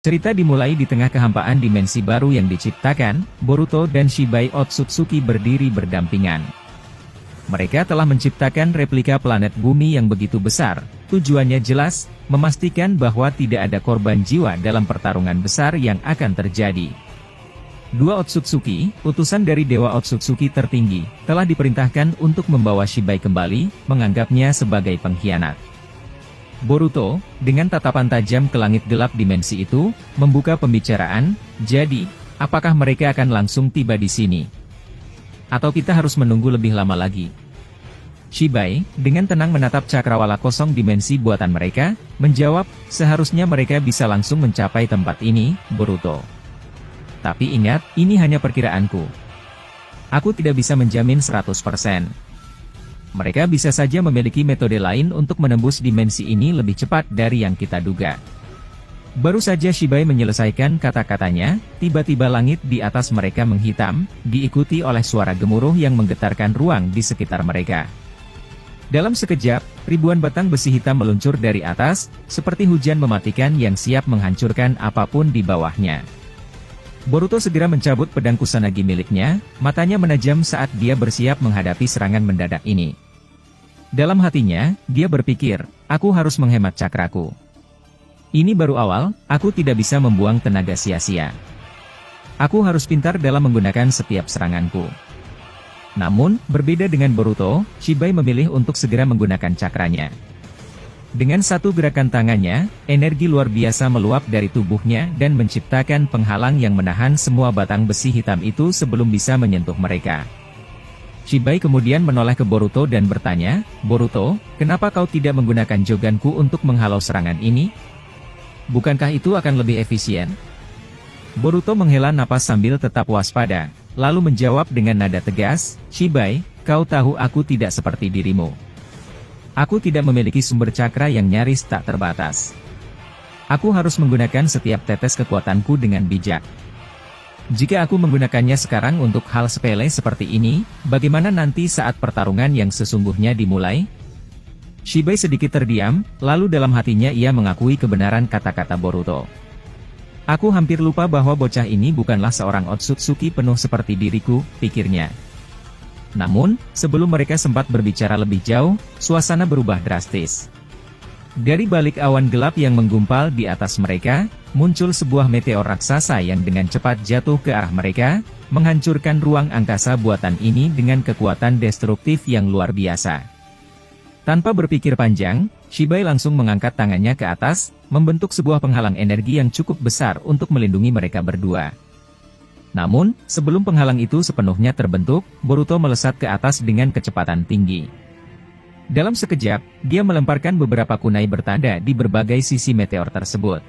Cerita dimulai di tengah kehampaan dimensi baru yang diciptakan, Boruto dan Shibai Otsutsuki berdiri berdampingan. Mereka telah menciptakan replika planet bumi yang begitu besar, tujuannya jelas, memastikan bahwa tidak ada korban jiwa dalam pertarungan besar yang akan terjadi. Dua Otsutsuki, utusan dari Dewa Otsutsuki tertinggi, telah diperintahkan untuk membawa Shibai kembali, menganggapnya sebagai pengkhianat. Boruto, dengan tatapan tajam ke langit gelap dimensi itu, membuka pembicaraan. Jadi, apakah mereka akan langsung tiba di sini? Atau kita harus menunggu lebih lama lagi? Shibai, dengan tenang menatap cakrawala kosong dimensi buatan mereka, menjawab, seharusnya mereka bisa langsung mencapai tempat ini, Boruto. Tapi ingat, ini hanya perkiraanku. Aku tidak bisa menjamin 100%. Mereka bisa saja memiliki metode lain untuk menembus dimensi ini lebih cepat dari yang kita duga. Baru saja Shibai menyelesaikan kata-katanya, tiba-tiba langit di atas mereka menghitam, diikuti oleh suara gemuruh yang menggetarkan ruang di sekitar mereka. Dalam sekejap, ribuan batang besi hitam meluncur dari atas, seperti hujan mematikan yang siap menghancurkan apapun di bawahnya. Boruto segera mencabut pedang Kusanagi miliknya, matanya menajam saat dia bersiap menghadapi serangan mendadak ini. Dalam hatinya, dia berpikir, aku harus menghemat cakraku. Ini baru awal, aku tidak bisa membuang tenaga sia-sia. Aku harus pintar dalam menggunakan setiap seranganku. Namun, berbeda dengan Boruto, Shibai memilih untuk segera menggunakan cakranya. Dengan satu gerakan tangannya, energi luar biasa meluap dari tubuhnya dan menciptakan penghalang yang menahan semua batang besi hitam itu sebelum bisa menyentuh mereka. Shibai kemudian menoleh ke Boruto dan bertanya, Boruto, kenapa kau tidak menggunakan Joganku untuk menghalau serangan ini? Bukankah itu akan lebih efisien? Boruto menghela napas sambil tetap waspada, lalu menjawab dengan nada tegas, Shibai, kau tahu aku tidak seperti dirimu. Aku tidak memiliki sumber cakra yang nyaris tak terbatas. Aku harus menggunakan setiap tetes kekuatanku dengan bijak. Jika aku menggunakannya sekarang untuk hal sepele seperti ini, bagaimana nanti saat pertarungan yang sesungguhnya dimulai? Shibai sedikit terdiam, lalu dalam hatinya ia mengakui kebenaran kata-kata Boruto. Aku hampir lupa bahwa bocah ini bukanlah seorang Otsutsuki penuh seperti diriku, pikirnya. Namun, sebelum mereka sempat berbicara lebih jauh, suasana berubah drastis. Dari balik awan gelap yang menggumpal di atas mereka, muncul sebuah meteor raksasa yang dengan cepat jatuh ke arah mereka, menghancurkan ruang angkasa buatan ini dengan kekuatan destruktif yang luar biasa. Tanpa berpikir panjang, Shibai langsung mengangkat tangannya ke atas, membentuk sebuah penghalang energi yang cukup besar untuk melindungi mereka berdua. Namun, sebelum penghalang itu sepenuhnya terbentuk, Boruto melesat ke atas dengan kecepatan tinggi. Dalam sekejap, dia melemparkan beberapa kunai bertanda di berbagai sisi meteor tersebut.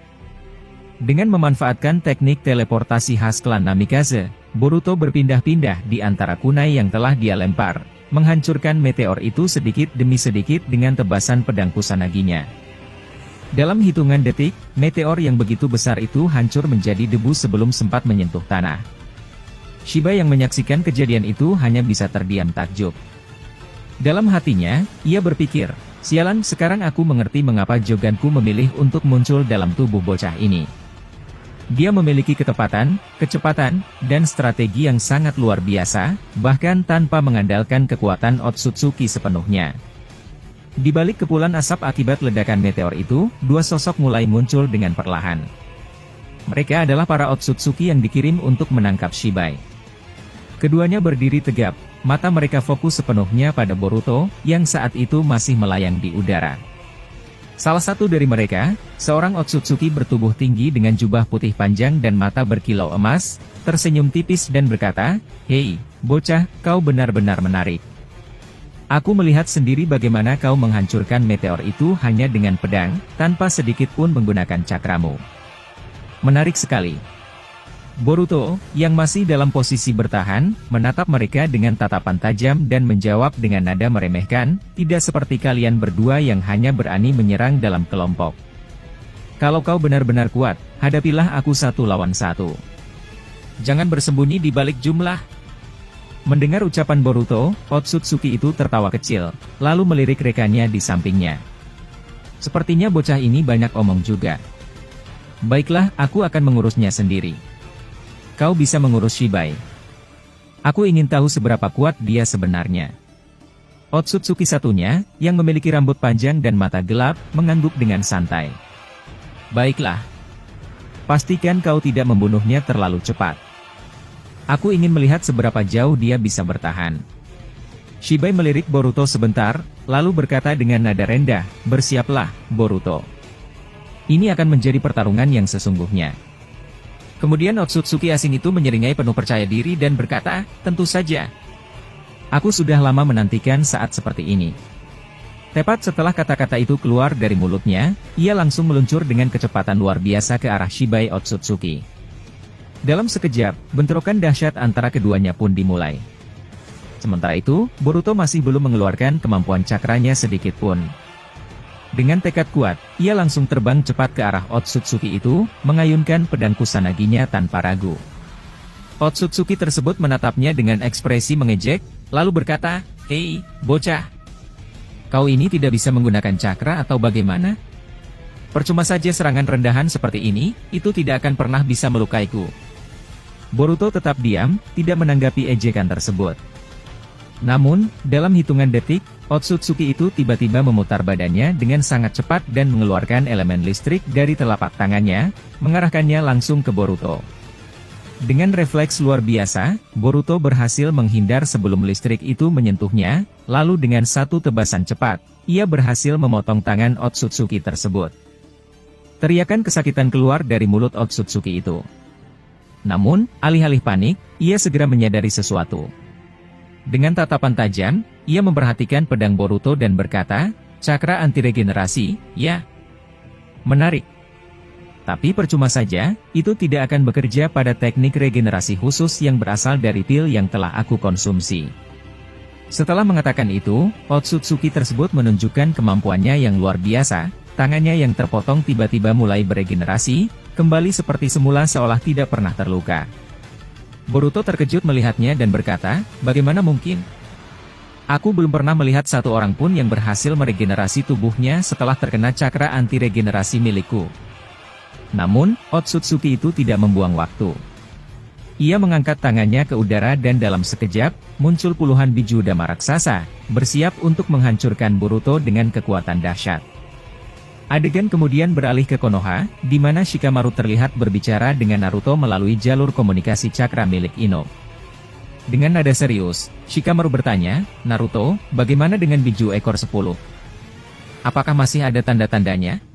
Dengan memanfaatkan teknik teleportasi khas klan Namikaze, Boruto berpindah-pindah di antara kunai yang telah dia lempar, menghancurkan meteor itu sedikit demi sedikit dengan tebasan pedang Kusanaginya. Dalam hitungan detik, meteor yang begitu besar itu hancur menjadi debu sebelum sempat menyentuh tanah. Shibai yang menyaksikan kejadian itu hanya bisa terdiam takjub. Dalam hatinya, ia berpikir, sialan, sekarang aku mengerti mengapa Joganku memilih untuk muncul dalam tubuh bocah ini. Dia memiliki ketepatan, kecepatan, dan strategi yang sangat luar biasa, bahkan tanpa mengandalkan kekuatan Otsutsuki sepenuhnya. Di balik kepulan asap akibat ledakan meteor itu, dua sosok mulai muncul dengan perlahan. Mereka adalah para Otsutsuki yang dikirim untuk menangkap Shibai. Keduanya berdiri tegap, mata mereka fokus sepenuhnya pada Boruto, yang saat itu masih melayang di udara. Salah satu dari mereka, seorang Otsutsuki bertubuh tinggi dengan jubah putih panjang dan mata berkilau emas, tersenyum tipis dan berkata, "Hei, bocah, kau benar-benar menarik. Aku melihat sendiri bagaimana kau menghancurkan meteor itu hanya dengan pedang, tanpa sedikit pun menggunakan cakramu. Menarik sekali." Boruto, yang masih dalam posisi bertahan, menatap mereka dengan tatapan tajam dan menjawab dengan nada meremehkan, tidak seperti kalian berdua yang hanya berani menyerang dalam kelompok. Kalau kau benar-benar kuat, hadapilah aku 1 lawan 1. Jangan bersembunyi di balik jumlah. Mendengar ucapan Boruto, Otsutsuki itu tertawa kecil, lalu melirik rekannya di sampingnya. Sepertinya bocah ini banyak omong juga. Baiklah, aku akan mengurusnya sendiri. Kau bisa mengurus Shibai. Aku ingin tahu seberapa kuat dia sebenarnya. Otsutsuki satunya, yang memiliki rambut panjang dan mata gelap, mengangguk dengan santai. Baiklah. Pastikan kau tidak membunuhnya terlalu cepat. Aku ingin melihat seberapa jauh dia bisa bertahan. Shibai melirik Boruto sebentar, lalu berkata dengan nada rendah, bersiaplah, Boruto. Ini akan menjadi pertarungan yang sesungguhnya. Kemudian Otsutsuki asing itu menyeringai penuh percaya diri dan berkata, tentu saja. Aku sudah lama menantikan saat seperti ini. Tepat setelah kata-kata itu keluar dari mulutnya, ia langsung meluncur dengan kecepatan luar biasa ke arah Shibai Otsutsuki. Dalam sekejap, bentrokan dahsyat antara keduanya pun dimulai. Sementara itu, Boruto masih belum mengeluarkan kemampuan cakranya sedikit pun. Dengan tekad kuat, ia langsung terbang cepat ke arah Otsutsuki itu, mengayunkan pedang Kusanaginya tanpa ragu. Otsutsuki tersebut menatapnya dengan ekspresi mengejek, lalu berkata, "Hei, bocah. Kau ini tidak bisa menggunakan cakra atau bagaimana? Percuma saja serangan rendahan seperti ini, itu tidak akan pernah bisa melukaiku." Boruto tetap diam, tidak menanggapi ejekan tersebut. Namun, dalam hitungan detik, Otsutsuki itu tiba-tiba memutar badannya dengan sangat cepat dan mengeluarkan elemen listrik dari telapak tangannya, mengarahkannya langsung ke Boruto. Dengan refleks luar biasa, Boruto berhasil menghindar sebelum listrik itu menyentuhnya, lalu dengan satu tebasan cepat, ia berhasil memotong tangan Otsutsuki tersebut. Teriakan kesakitan keluar dari mulut Otsutsuki itu. Namun, alih-alih panik, ia segera menyadari sesuatu. Dengan tatapan tajam, ia memperhatikan pedang Boruto dan berkata, "Cakra anti-regenerasi, ya? Menarik. Tapi percuma saja, itu tidak akan bekerja pada teknik regenerasi khusus yang berasal dari pil yang telah aku konsumsi." Setelah mengatakan itu, Otsutsuki tersebut menunjukkan kemampuannya yang luar biasa, tangannya yang terpotong tiba-tiba mulai beregenerasi, kembali seperti semula seolah tidak pernah terluka. Boruto terkejut melihatnya dan berkata, "Bagaimana mungkin? Aku belum pernah melihat satu orang pun yang berhasil meregenerasi tubuhnya setelah terkena cakra anti-regenerasi milikku." Namun, Otsutsuki itu tidak membuang waktu. Ia mengangkat tangannya ke udara dan dalam sekejap, muncul puluhan biju dama raksasa, bersiap untuk menghancurkan Boruto dengan kekuatan dahsyat. Adegan kemudian beralih ke Konoha, di mana Shikamaru terlihat berbicara dengan Naruto melalui jalur komunikasi cakra milik Ino. Dengan nada serius, Shikamaru bertanya, "Naruto, bagaimana dengan biju ekor 10? Apakah masih ada tanda-tandanya?"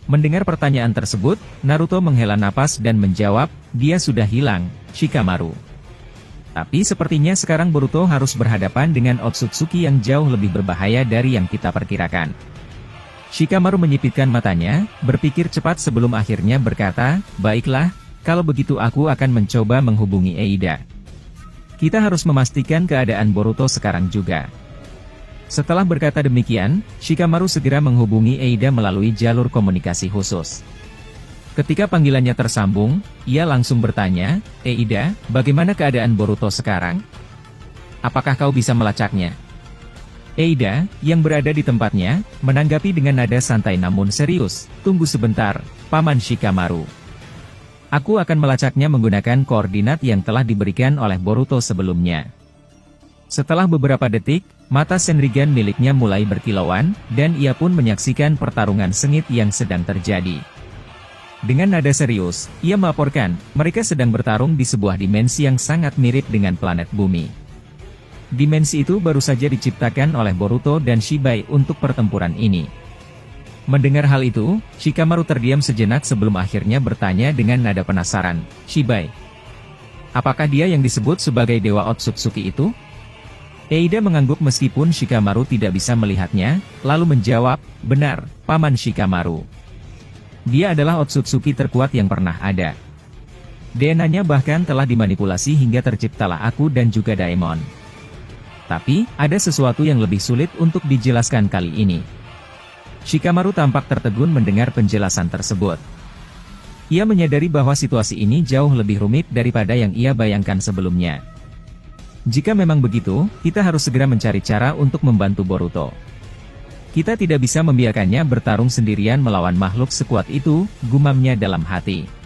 Mendengar pertanyaan tersebut, Naruto menghela napas dan menjawab, "Dia sudah hilang, Shikamaru. Tapi sepertinya sekarang Boruto harus berhadapan dengan Otsutsuki yang jauh lebih berbahaya dari yang kita perkirakan." Shikamaru menyipitkan matanya, berpikir cepat sebelum akhirnya berkata, "Baiklah, kalau begitu aku akan mencoba menghubungi Eida. Kita harus memastikan keadaan Boruto sekarang juga." Setelah berkata demikian, Shikamaru segera menghubungi Eida melalui jalur komunikasi khusus. Ketika panggilannya tersambung, ia langsung bertanya, "Eida, bagaimana keadaan Boruto sekarang? Apakah kau bisa melacaknya?" Eida, yang berada di tempatnya, menanggapi dengan nada santai namun serius, "Tunggu sebentar, Paman Shikamaru. Aku akan melacaknya menggunakan koordinat yang telah diberikan oleh Boruto sebelumnya." Setelah beberapa detik, mata Senrigan miliknya mulai berkilauan, dan ia pun menyaksikan pertarungan sengit yang sedang terjadi. Dengan nada serius, ia melaporkan, mereka sedang bertarung di sebuah dimensi yang sangat mirip dengan planet bumi. Dimensi itu baru saja diciptakan oleh Boruto dan Shibai untuk pertempuran ini. Mendengar hal itu, Shikamaru terdiam sejenak sebelum akhirnya bertanya dengan nada penasaran, "Shibai, apakah dia yang disebut sebagai Dewa Otsutsuki itu?" Eida mengangguk meskipun Shikamaru tidak bisa melihatnya, lalu menjawab, "Benar, Paman Shikamaru. Dia adalah Otsutsuki terkuat yang pernah ada. DNA-nya bahkan telah dimanipulasi hingga terciptalah aku dan juga Daemon. Tapi, ada sesuatu yang lebih sulit untuk dijelaskan kali ini." Shikamaru tampak tertegun mendengar penjelasan tersebut. Ia menyadari bahwa situasi ini jauh lebih rumit daripada yang ia bayangkan sebelumnya. Jika memang begitu, kita harus segera mencari cara untuk membantu Boruto. Kita tidak bisa membiarkannya bertarung sendirian melawan makhluk sekuat itu, gumamnya dalam hati.